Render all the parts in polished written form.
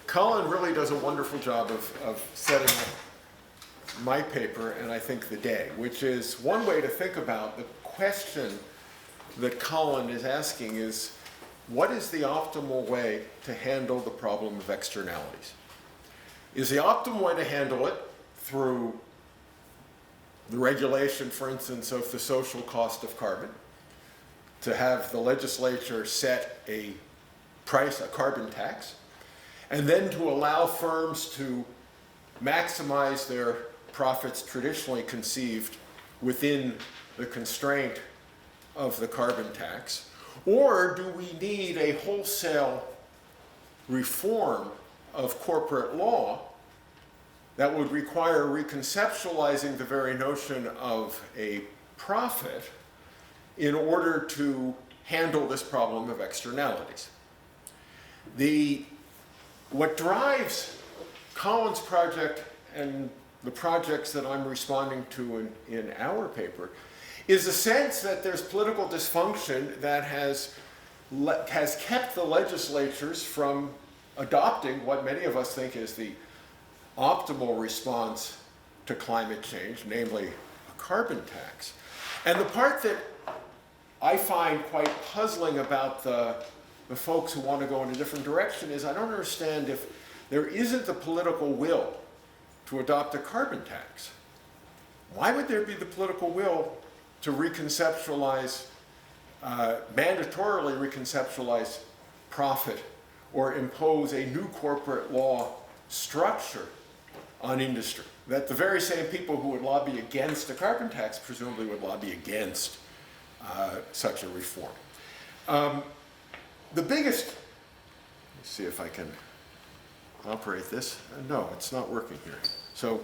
Colin really does a wonderful job of setting my paper, and I think the day, which is one way to think about the question that Colin is asking is, what is the optimal way to handle the problem of externalities? Is the optimal way to handle it through the regulation, for instance, of the social cost of carbon, to have the legislature set a price, a carbon tax, and then to allow firms to maximize their profits traditionally conceived within the constraint of the carbon tax? Or do we need a wholesale reform of corporate law that would require reconceptualizing the very notion of a profit in order to handle this problem of externalities? What drives Colin's project and the projects that I'm responding to in our paper is a sense that there's political dysfunction that has kept the legislatures from adopting what many of us think is the optimal response to climate change, namely a carbon tax. And the part that I find quite puzzling about the folks who want to go in a different direction is I don't understand if there isn't the political will to adopt a carbon tax. Why would there be the political will to reconceptualize, mandatorily reconceptualize profit or impose a new corporate law structure on industry? That the very same people who would lobby against a carbon tax presumably would lobby against such a reform. The biggest, let's see if I can operate this. No, it's not working here. So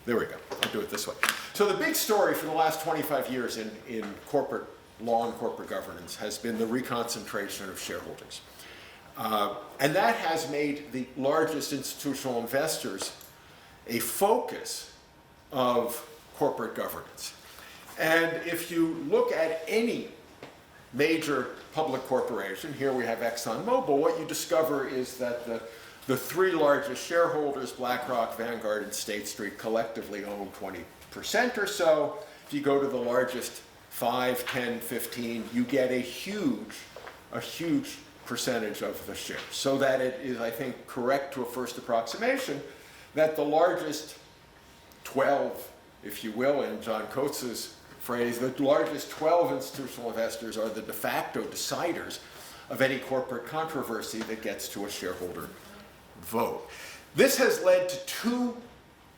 there we go. I'll do it this way. So the big story for the last 25 years in corporate law and corporate governance has been the reconcentration of shareholders. And that has made the largest institutional investors a focus of corporate governance. And if you look at any major public corporation, here we have ExxonMobil, what you discover is that the three largest shareholders, BlackRock, Vanguard, and State Street, collectively own 20% or so. If you go to the largest 5, 10, 15, you get a huge percentage of the shares. So that it is, I think, correct to a first approximation that the largest 12, if you will, in John Coates's phrase, the largest 12 institutional investors are the de facto deciders of any corporate controversy that gets to a shareholder vote. This has led to two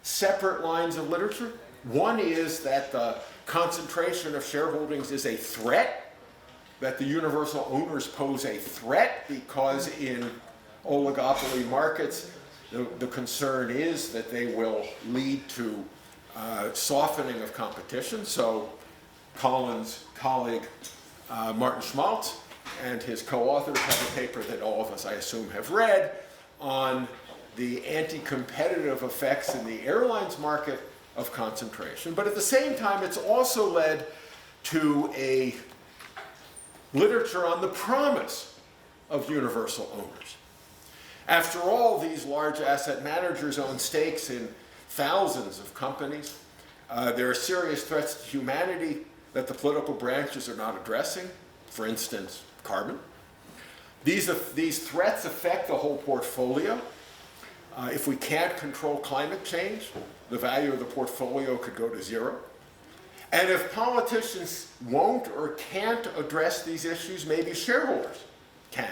separate lines of literature. One is that the concentration of shareholdings is a threat, that the universal owners pose a threat because in oligopoly markets, the concern is that they will lead to softening of competition. So Colin's colleague, Martin Schmaltz, and his co-authors have a paper that all of us, I assume, have read on the anti-competitive effects in the airlines market of concentration. But at the same time, it's also led to a literature on the promise of universal owners. After all, these large asset managers own stakes in thousands of companies. There are serious threats to humanity that the political branches are not addressing, for instance, carbon. These threats affect the whole portfolio. If we can't control climate change, the value of the portfolio could go to zero. And if politicians won't or can't address these issues, maybe shareholders can.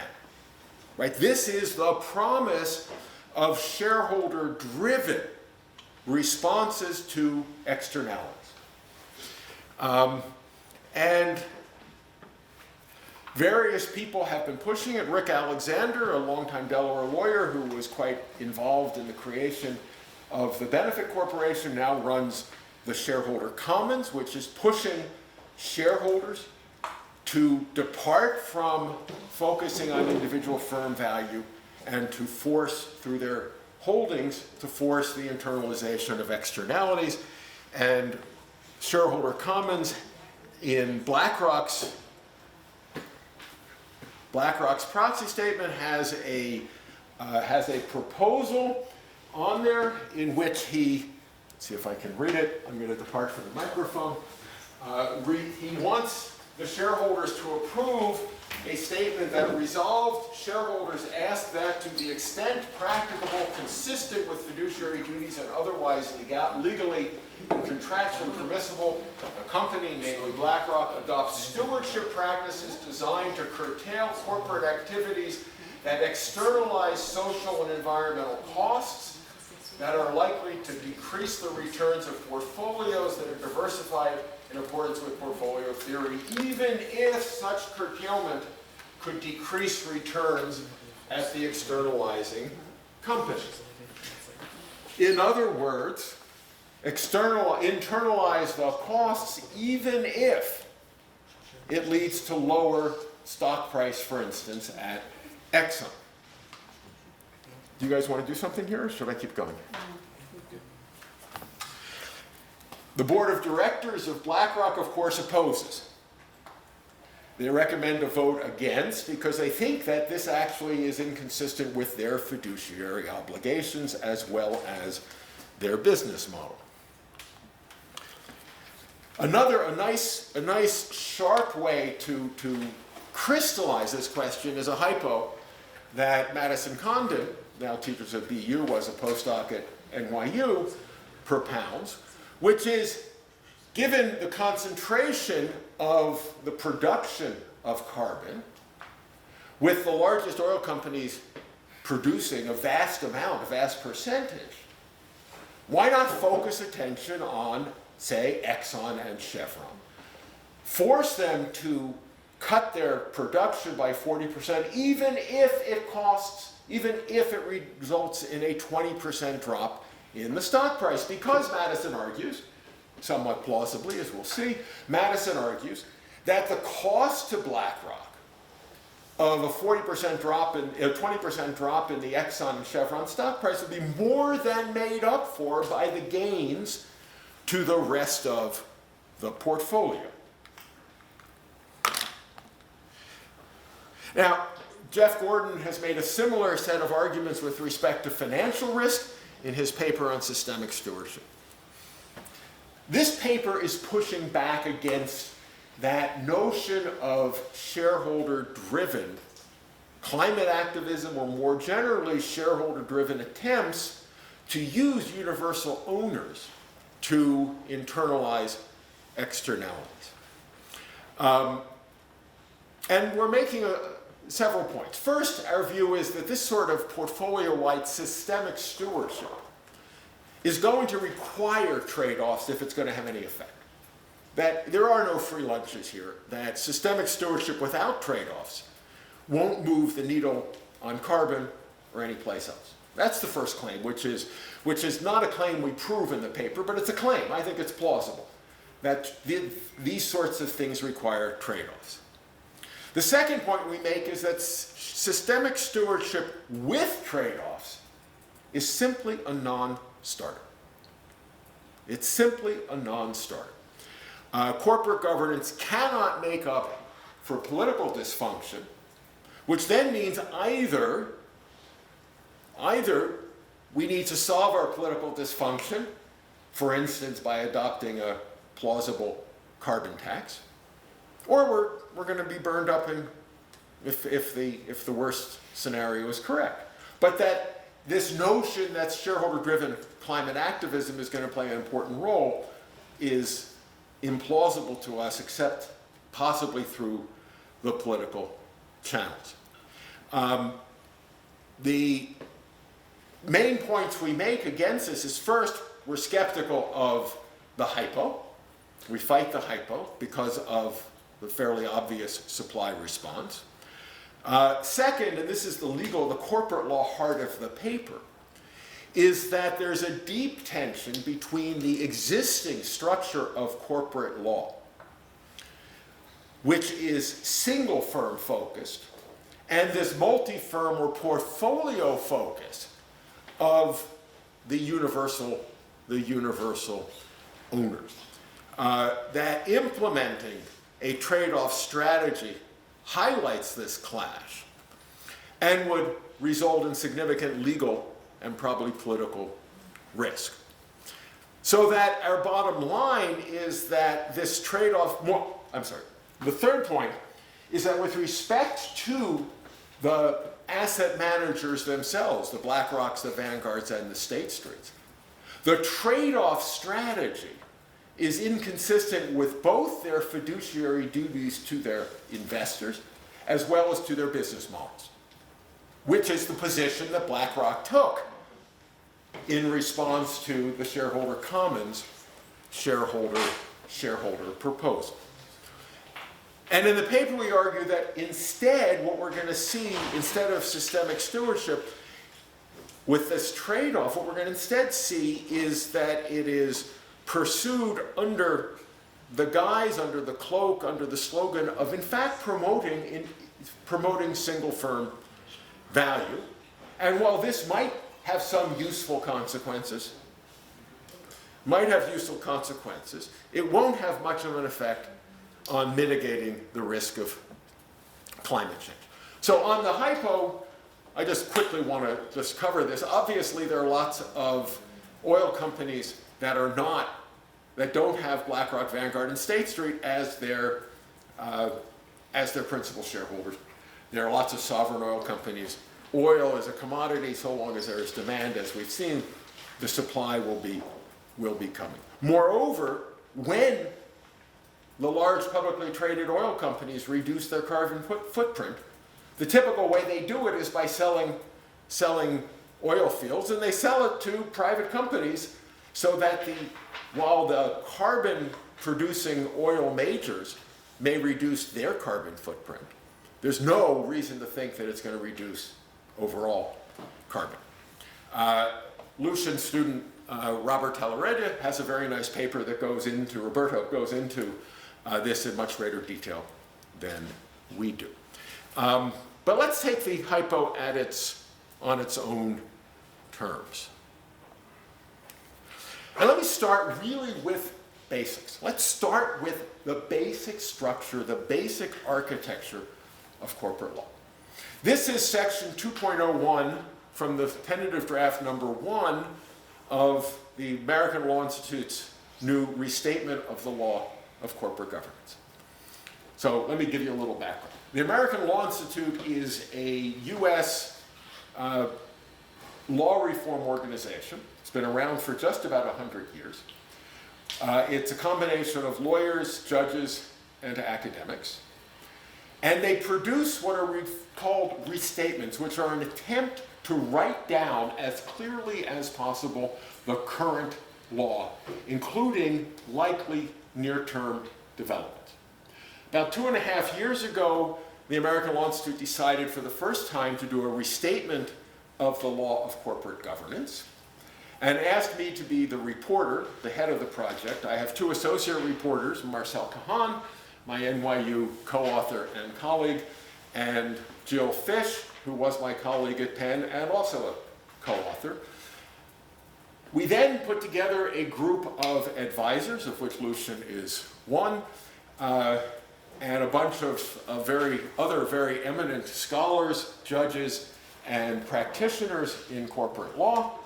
Right? This is the promise of shareholder-driven responses to externalities. And various people have been pushing it. Rick Alexander, a longtime Delaware lawyer who was quite involved in the creation of the Benefit Corporation, now runs the Shareholder Commons, which is pushing shareholders to depart from focusing on individual firm value and to force, through their holdings, to force the internalization of externalities. And Shareholder Commons in BlackRock's proxy statement has a has a proposal on there in which he, let's see if I can read it, I'm going to depart from the microphone. He wants the shareholders to approve a statement that resolved shareholders ask that to the extent practicable, consistent with fiduciary duties and otherwise legally and contractually permissible, the company, namely BlackRock, adopts stewardship practices designed to curtail corporate activities that externalize social and environmental costs that are likely to decrease the returns of portfolios that are diversified in accordance with portfolio theory, even if such curtailment could decrease returns at the externalizing company. In other words, internalize the costs even if it leads to lower stock price, for instance, at Exxon. Do you guys want to do something here, or should I keep going? The board of directors of BlackRock, of course, opposes. They recommend a vote against because they think that this actually is inconsistent with their fiduciary obligations as well as their business model. A nice sharp way to crystallize this question is a hypo that Madison Condon, now teaches at BU, was a postdoc at NYU, propounds, which is, given the concentration of the production of carbon, with the largest oil companies producing a vast amount, a vast percentage, why not focus attention on, say, Exxon and Chevron? Force them to cut their production by 40%, even if it results in a 20% drop in the stock price. Because Madison argues, somewhat plausibly, as we'll see, Madison argues that the cost to BlackRock of a 20% drop in the Exxon and Chevron stock price would be more than made up for by the gains to the rest of the portfolio. Now, Jeff Gordon has made a similar set of arguments with respect to financial risk in his paper on systemic stewardship. This paper is pushing back against that notion of shareholder-driven climate activism, or more generally shareholder-driven attempts to use universal owners to internalize externalities. And we're making several points. First, our view is that this sort of portfolio-wide systemic stewardship is going to require trade-offs if it's going to have any effect. That there are no free lunches here, that systemic stewardship without trade-offs won't move the needle on carbon or any place else. That's the first claim, which is not a claim we prove in the paper, but it's a claim. I think it's plausible that these sorts of things require trade-offs. The second point we make is that systemic stewardship with trade-offs is simply a non-starter. It's simply a non-starter. Corporate governance cannot make up for political dysfunction, which then means either we need to solve our political dysfunction, for instance, by adopting a plausible carbon tax, or we're going to be burned up if the worst scenario is correct. But that this notion that shareholder-driven climate activism is going to play an important role is implausible to us, except possibly through the political channels. The main points we make against this is, first, we're skeptical of the hypo. We fight the hypo because of the fairly obvious supply response. Second, and this is the corporate law heart of the paper, is that there's a deep tension between the existing structure of corporate law, which is single firm focused, and this multi-firm or portfolio focus of the universal owners. That implementing a trade-off strategy highlights this clash. and would result in significant legal and probably political risk. So that our bottom line is that this trade-off, the third point is that with respect to the asset managers themselves, the BlackRocks, the Vanguards, and the State Streets, the trade-off strategy is inconsistent with both their fiduciary duties to their investors as well as to their business models, which is the position that BlackRock took in response to the shareholder commons shareholder proposal. And in the paper we argue that instead what we're going to see, instead of systemic stewardship with this trade-off, what we're going to instead see is that it is pursued under the guise, under the cloak, under the slogan of in fact promoting single firm value. And while this might have some useful consequences, it won't have much of an effect on mitigating the risk of climate change. So on the hypo, I just quickly want to just cover this. Obviously, there are lots of oil companies that don't have BlackRock, Vanguard, and State Street as their principal shareholders. There are lots of sovereign oil companies. Oil is a commodity. So long as there is demand, as we've seen, the supply will be coming. Moreover, when the large publicly traded oil companies reduce their carbon footprint, the typical way they do it is by selling oil fields, and they sell it to private companies so that while the carbon producing oil majors may reduce their carbon footprint, there's no reason to think that it's going to reduce overall carbon. Lucian student Robert Tellereda has a very nice paper that goes into this in much greater detail than we do. But let's take the hypo on its own terms. And let me start really with basics. Let's start with the basic structure, the basic architecture of corporate law. This is section 2.01 from the tentative draft number 1 of the American Law Institute's new restatement of the law of corporate governance. So let me give you a little background. The American Law Institute is a U.S. law reform organization. It's been around for just about 100 years. It's a combination of lawyers, judges, and academics. And they produce what are called restatements, which are an attempt to write down as clearly as possible the current law, including likely near-term developments. About 2.5 years ago, the American Law Institute decided for the first time to do a restatement of the law of corporate governance and asked me to be the reporter, the head of the project. I have 2 associate reporters, Marcel Kahan, my NYU co-author and colleague, and Jill Fish, who was my colleague at Penn and also a co-author. We then put together a group of advisors, of which Lucian is one, and a bunch of other very eminent scholars, judges, and practitioners in corporate law.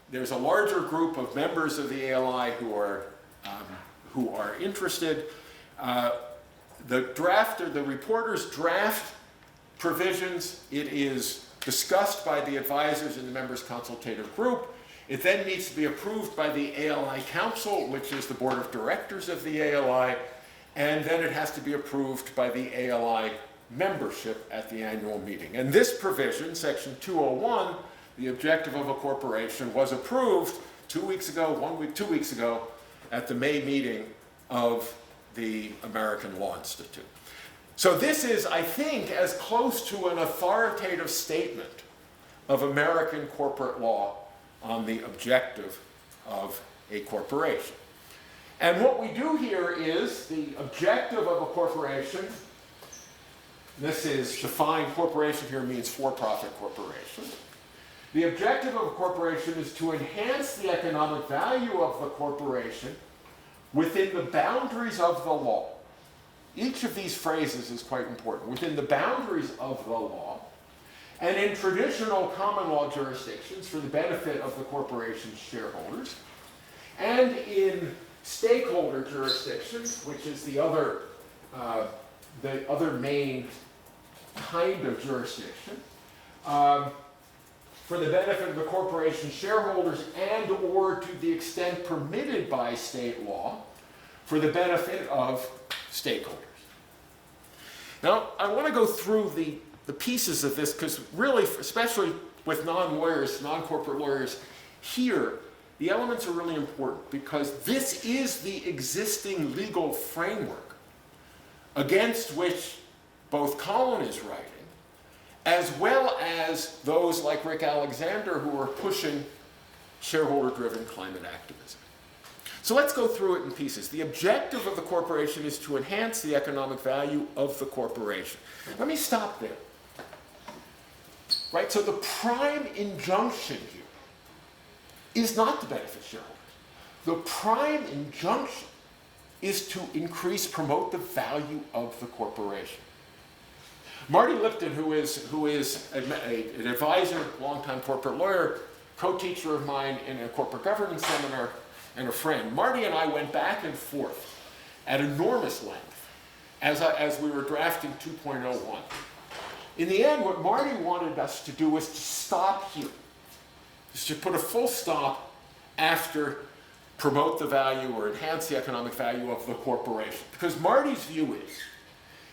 There's a larger group of members of the ALI who are interested. The reporters draft provisions. It is discussed by the advisors in the members' consultative group. It then needs to be approved by the ALI Council, which is the board of directors of the ALI, and then it has to be approved by the ALI membership at the annual meeting. And this provision, section 201, the objective of a corporation, was approved 2 weeks ago at the May meeting of the American Law Institute. So this is, I think, as close to an authoritative statement of American corporate law on the objective of a corporation. And what we do here is the objective of a corporation. This is defined, corporation here means for-profit corporation. The objective of a corporation is to enhance the economic value of the corporation within the boundaries of the law. Each of these phrases is quite important. Within the boundaries of the law, and in traditional common law jurisdictions for the benefit of the corporation's shareholders, and in stakeholder jurisdictions, which is the other main kind of jurisdiction, for the benefit of the corporation's shareholders and or to the extent permitted by state law, for the benefit of stakeholders. Now, I want to go through the pieces of this because really, especially with non-lawyers, non-corporate lawyers, here, the elements are really important because this is the existing legal framework against which both Colin is writing, as well as those like Rick Alexander who are pushing shareholder-driven climate activism. So let's go through it in pieces. The objective of the corporation is to enhance the economic value of the corporation. Let me stop there. Right, so the prime injunction here is not to benefit shareholders. The prime injunction is to promote the value of the corporation. Marty Lipton, who is an advisor, longtime corporate lawyer, co-teacher of mine in a corporate governance seminar, and a friend. Marty and I went back and forth at enormous length as we were drafting 2.01. In the end, what Marty wanted us to do was to stop here. Just to put a full stop after promote the value or enhance the economic value of the corporation. Because Marty's view is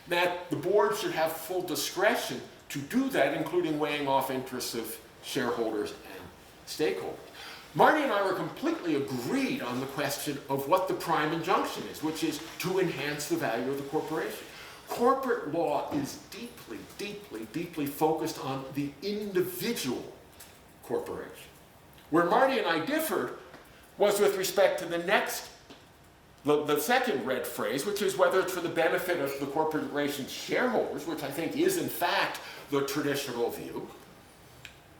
that the board should have full discretion to do that, including weighing off interests of shareholders and stakeholders. Marty and I were completely agreed on the question of what the prime injunction is, which is to enhance the value of the corporation. Corporate law is deeply, deeply, deeply focused on the individual corporation. Where Marty and I differed was with respect to the second red phrase, which is whether it's for the benefit of the corporation's shareholders, which I think is in fact the traditional view,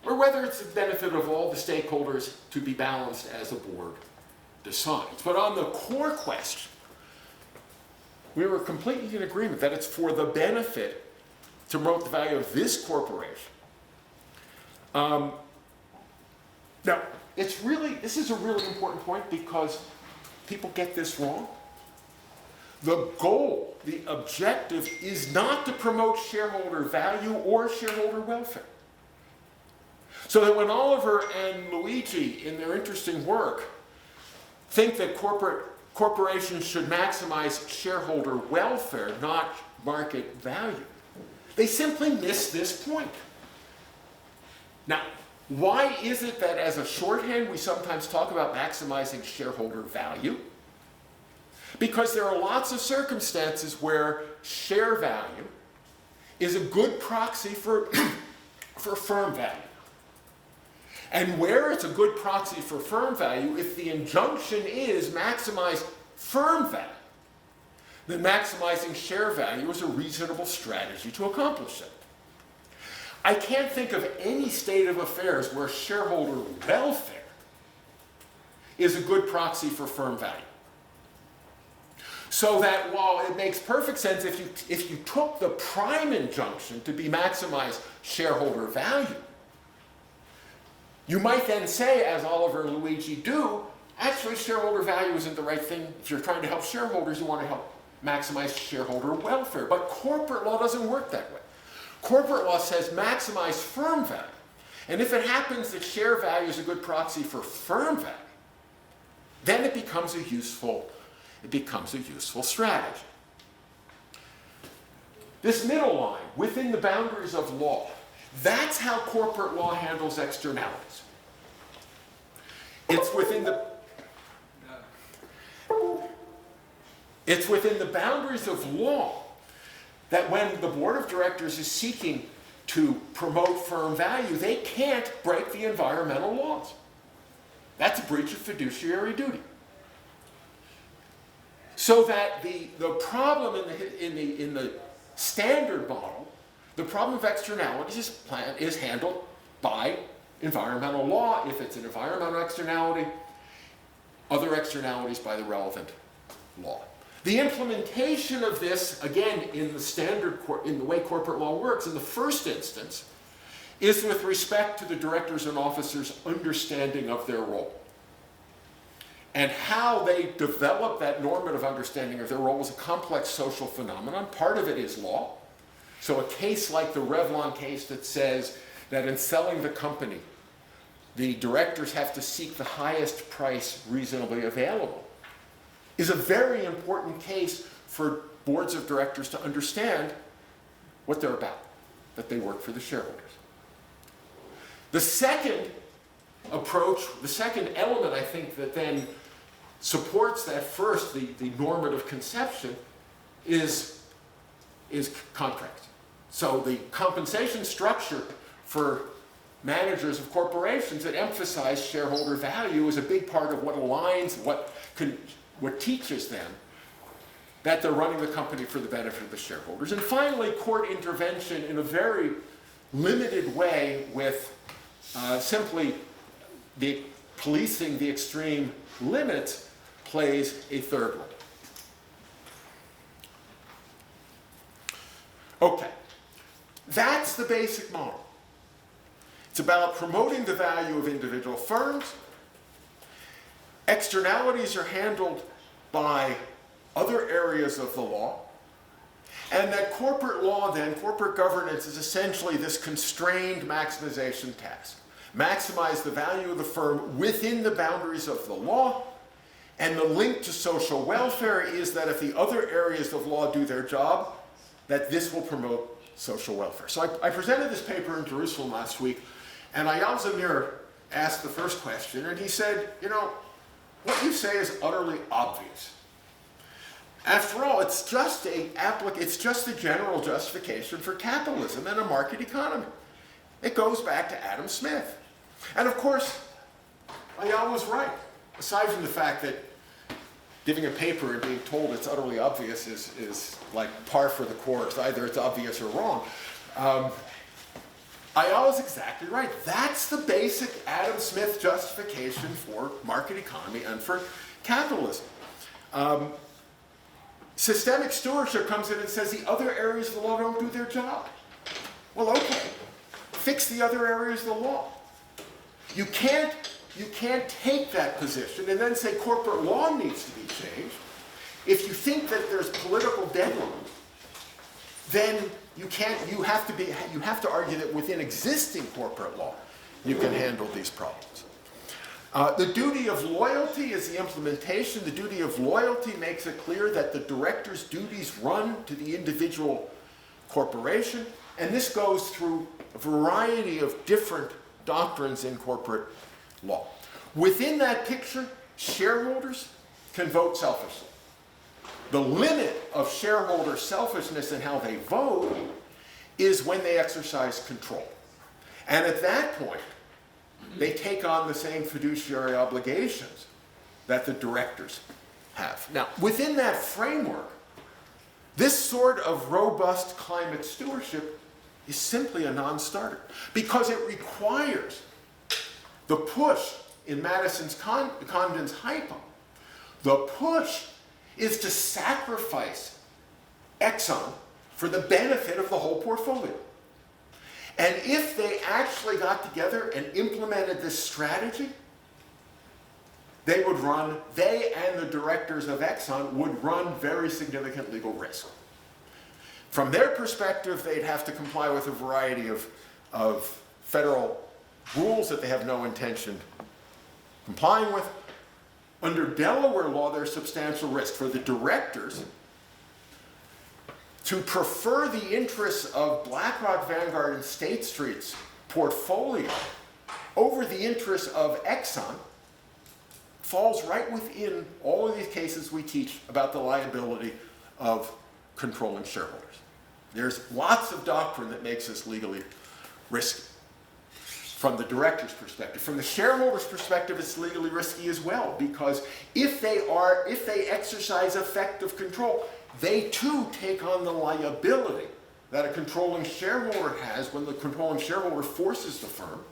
or whether it's the benefit of all the stakeholders to be balanced as the board decides. But on the core question, we were completely in agreement that it's for the benefit to promote the value of this corporation. Now, this is a really important point because people get this wrong. The goal, the objective, is not to promote shareholder value or shareholder welfare. So that when Oliver and Luigi, in their interesting work, think that corporations should maximize shareholder welfare, not market value, they simply miss this point. Now, why is it that as a shorthand we sometimes talk about maximizing shareholder value? Because there are lots of circumstances where share value is a good proxy for firm value. And where it's a good proxy for firm value, if the injunction is maximize firm value, then maximizing share value is a reasonable strategy to accomplish it. I can't think of any state of affairs where shareholder welfare is a good proxy for firm value. So that while it makes perfect sense if you took the prime injunction to be maximize shareholder value, you might then say, as Oliver and Luigi do, actually shareholder value isn't the right thing. If you're trying to help shareholders, you want to help maximize shareholder welfare. But corporate law doesn't work that way. Corporate law says maximize firm value. And if it happens that share value is a good proxy for firm value, then it becomes a useful strategy. This middle line, within the boundaries of law, that's how corporate law handles externalities. It's within the boundaries of law that when the board of directors is seeking to promote firm value, they can't break the environmental laws. That's a breach of fiduciary duty. So that the problem in the standard model, the problem of externalities is handled by environmental law. If it's an environmental externality, other externalities by the relevant law. The implementation of this, again, in the way corporate law works, in the first instance, is with respect to the directors and officers' understanding of their role. And how they develop that normative understanding of their role is a complex social phenomenon. Part of it is law. So a case like the Revlon case that says that in selling the company, the directors have to seek the highest price reasonably available, is a very important case for boards of directors to understand what they're about, that they work for the shareholders. The second approach, the second element, I think, that then supports that first, the normative conception, is contract. So the compensation structure for managers of corporations that emphasize shareholder value is a big part of what aligns, what teaches them that they're running the company for the benefit of the shareholders. And finally, court intervention in a very limited way with simply the policing the extreme limits plays a third role. Okay, that's the basic model. It's about promoting the value of individual firms. Externalities are handled by other areas of the law. And that corporate law then, corporate governance, is essentially this constrained maximization task. Maximize the value of the firm within the boundaries of the law. And the link to social welfare is that if the other areas of law do their job, that this will promote social welfare. So I presented this paper in Jerusalem last week, and Eyal Zamir asked the first question, and he said, you know, what you say is utterly obvious. After all, it's just a general justification for capitalism and a market economy. It goes back to Adam Smith. And of course, Eyal was right. Aside from the fact that giving a paper and being told it's utterly obvious is like par for the course. Either it's obvious or wrong. Eyal is exactly right. That's the basic Adam Smith justification for market economy and for capitalism. Systemic stewardship comes in and says the other areas of the law don't do their job. Well, okay. Fix the other areas of the law. You can't take that position and then say corporate law needs to be changed. If you think that there's political deadline, then you have to argue that within existing corporate law, you can handle these problems. The duty of loyalty is the implementation. The duty of loyalty makes it clear that the director's duties run to the individual corporation, and this goes through a variety of different doctrines in corporate law. Within that picture, shareholders can vote selfishly. The limit of shareholder selfishness in how they vote is when they exercise control. And at that point, they take on the same fiduciary obligations that the directors have. Now, within that framework, this sort of robust climate stewardship is simply a non-starter because it requires the push in Madison Condon's hypo. The push is to sacrifice Exxon for the benefit of the whole portfolio. And if they actually got together and implemented this strategy, they and the directors of Exxon would run very significant legal risk. From their perspective, they'd have to comply with a variety of federal rules that they have no intention complying with. Under Delaware law, there's substantial risk for the directors to prefer the interests of BlackRock, Vanguard, and State Street's portfolio over the interests of Exxon falls right within all of these cases we teach about the liability of controlling shareholders. There's lots of doctrine that makes this legally risky from the director's perspective. From the shareholder's perspective, it's legally risky as well, because if they exercise effective control, they too take on the liability that a controlling shareholder has when the controlling shareholder forces the firm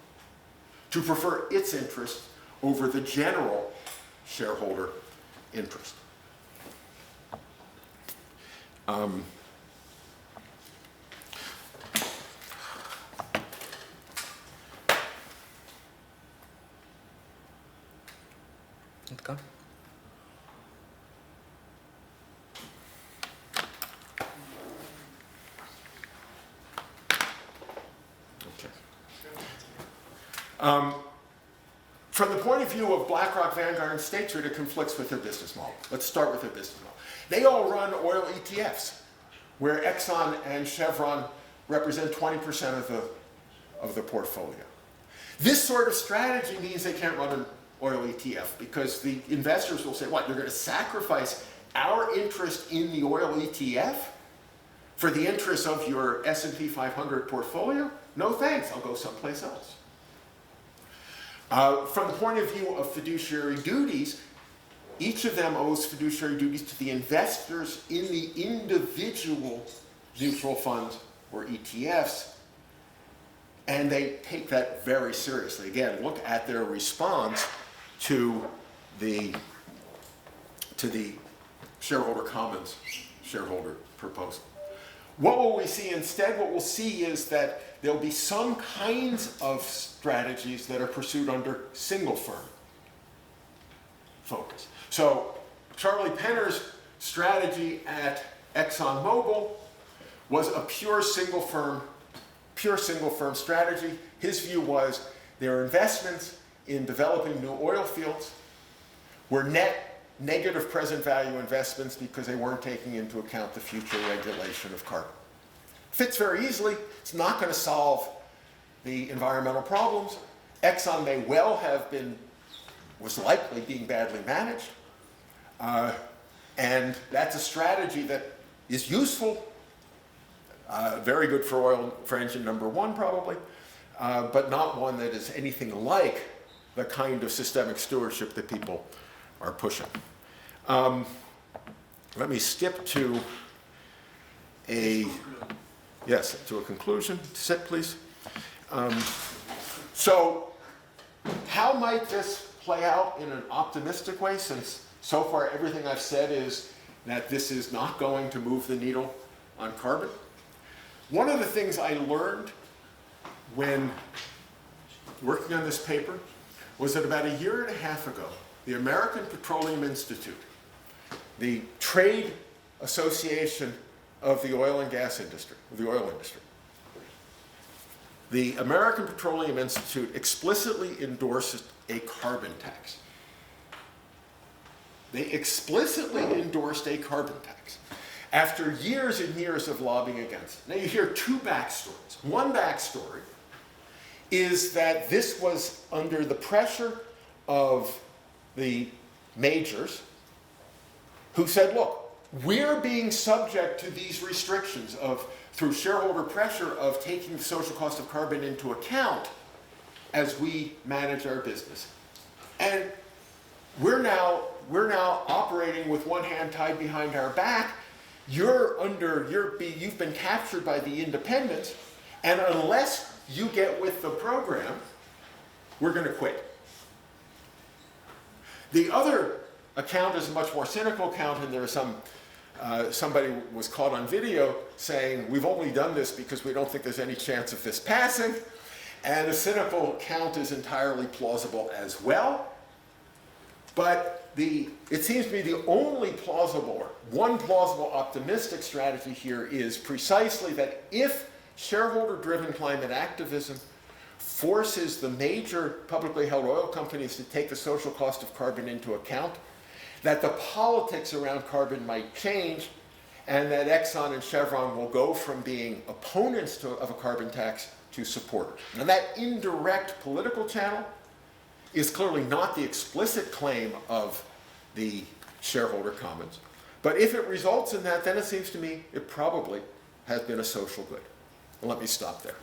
to prefer its interest over the general shareholder interest. Okay. From the point of view of BlackRock, Vanguard, and State Street, it conflicts with their business model. Let's start with their business model. They all run oil ETFs, where Exxon and Chevron represent 20% of the portfolio. This sort of strategy means they can't run an oil ETF because the investors will say, what, you're going to sacrifice our interest in the oil ETF for the interest of your S&P 500 portfolio? No thanks, I'll go someplace else. From the point of view of fiduciary duties, each of them owes fiduciary duties to the investors in the individual mutual funds or ETFs, and they take that very seriously. Again, look at their response to the shareholder commons shareholder proposal. What will we see instead? What we'll see is that there'll be some kinds of strategies that are pursued under single firm focus. So Charlie Penner's strategy at ExxonMobil was a pure single firm strategy. His view was their investments in developing new oil fields were net negative present value investments because they weren't taking into account the future regulation of carbon. Fits very easily. It's not going to solve the environmental problems. Exxon may well have been, was likely being badly managed. And that's a strategy that is useful, very good for oil, for engine number one probably, but not one that is anything like the kind of systemic stewardship that people are pushing. Let me skip to a conclusion. Sit, please. So how might this play out in an optimistic way, since so far everything I've said is that this is not going to move the needle on carbon? One of the things I learned when working on this paper was that about 1.5 years ago, the American Petroleum Institute, the trade association of the oil and gas industry, the American Petroleum Institute explicitly endorsed a carbon tax. They explicitly endorsed a carbon tax after years and years of lobbying against it. Now you hear two backstories. One backstory is that this was under the pressure of the majors who said, look, we're being subject to these restrictions through shareholder pressure of taking the social cost of carbon into account as we manage our business. And we're now operating with one hand tied behind our back. You've been captured by the independents, and unless you get with the program, we're going to quit. The other account is a much more cynical account, and there was somebody was caught on video saying, we've only done this because we don't think there's any chance of this passing. And the cynical account is entirely plausible as well. But it seems to me the only one plausible optimistic strategy here is precisely that if shareholder-driven climate activism forces the major publicly held oil companies to take the social cost of carbon into account, that the politics around carbon might change, and that Exxon and Chevron will go from being opponents of a carbon tax to supporters. Now that indirect political channel is clearly not the explicit claim of the shareholder commons, but if it results in that, then it seems to me it probably has been a social good. Let me stop there.